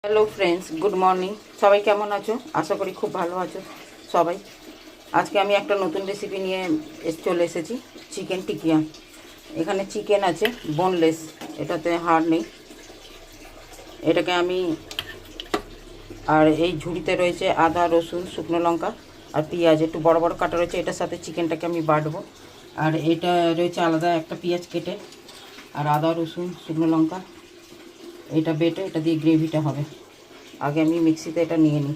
Hello friends, good morning. সবাই কেমন আছো? আশা করি খুব ভালো আছো সবাই। আজকে আমি একটা নতুন রেসিপি নিয়ে চলে এসেছি, চিকেন টিকিয়া। এখানে চিকেন আছে বোনলেস, এটাতে হাড় নেই। এটাকে আমি আর এই ঝুড়িতে রয়েছে আদা, রসুন, শুকনো লঙ্কা আর পেঁয়াজ একটু বড় বড় কাটা রয়েছে। এটার সাথে চিকেনটাকে আমি বাটবো। আর এটা রয়েছে আলাদা একটা পেঁয়াজ কেটে, আর আদা, রসুন, শুকনো লঙ্কা এটা বেটে এটা দিয়ে গ্রেভিটা হবে। আগে আমি মিক্সিতে এটা নিয়ে নিই।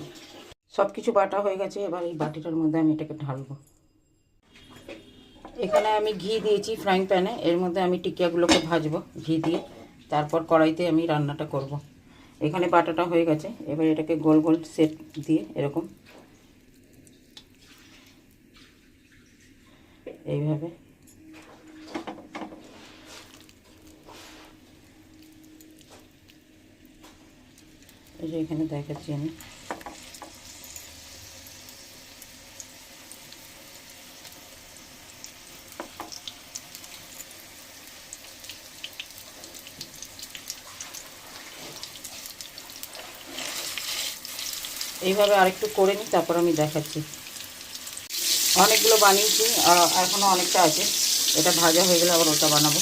সব কিছু বাটা হয়ে গেছে, এবার এই বাটিটার মধ্যে আমি এটাকে ঢালবো। এখানে আমি ঘি দিয়েছি ফ্রাইং প্যানে, এর মধ্যে আমি টিকিয়াগুলোকে ভাজবো ঘি দিয়ে, তারপর কড়াইতে আমি রান্নাটা করব। এখানে বাটাটা হয়ে গেছে, এবার এটাকে গোল গোল সেট দিয়ে এরকম এইভাবে এই যে এখানে দেখাচ্ছি আমি। এইভাবে আরেকটু করে নিই, তারপর আমি দেখাচ্ছি। অনেকগুলো বানিয়েছি, এখনও অনেকটা আছে। এটা ভাজা হয়ে গেলে আবার ওটা বানাবো।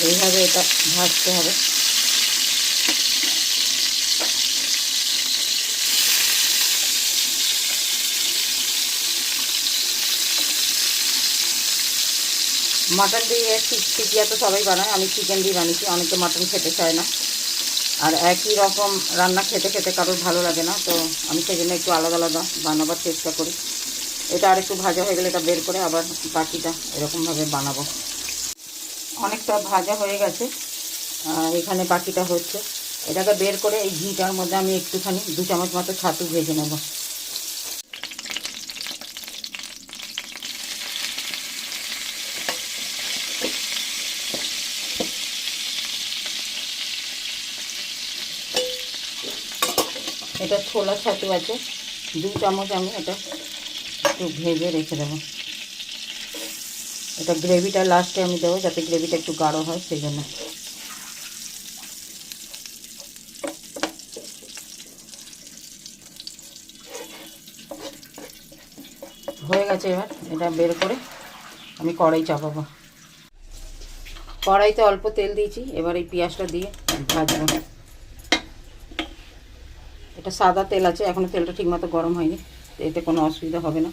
এইভাবে এটা ভাজতে হবে। মাটন দিয়ে টিকিয়া তো সবাই বানায়, আমি চিকেন দিয়ে বানিয়েছি। অনেকে মাটন খেতে চায় না, আর একই রকম রান্না খেতে খেতে কারোর ভালো লাগে না, তো আমি সেই জন্য একটু আলাদা আলাদা বানাবার চেষ্টা করি। এটা আর একটু ভাজা হয়ে গেলে এটা বের করে আবার বাকিটা এরকমভাবে বানাবো। অনেকটা ভাজা হয়ে গেছে, এখানে বাকিটা হচ্ছে। এটাকে বের করে এই ঘিটার মধ্যে আমি একটুখানি 2 চামচ মতো ছাতু ভেজে নেব। এটা ছোলা ছাতু আছে, 2 চামচ আমি এটা একটু ভেজে রেখে দেবো। এটা গ্রেভিটা লাস্টে আমি দেবো, যাতে গ্রেভিটা একটু গাঢ় হয়, সেই জন্য। হয়ে গেছে, এবার এটা বের করে আমি কড়াই চাপাবো। কড়াইতে অল্প তেল দিয়েছি, এবার এই পেঁয়াজটা দিয়ে ভাজবো। এটা সাদা তেল আছে, এখনও তেলটা ঠিকমতো গরম হয়নি, এতে কোনো অসুবিধা হবে না।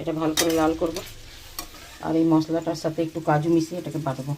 এটা ভালো করে লাল করব, আর এই মশলাটার সাথে একটু কাজু মিশিয়ে এটাকে বাটবো।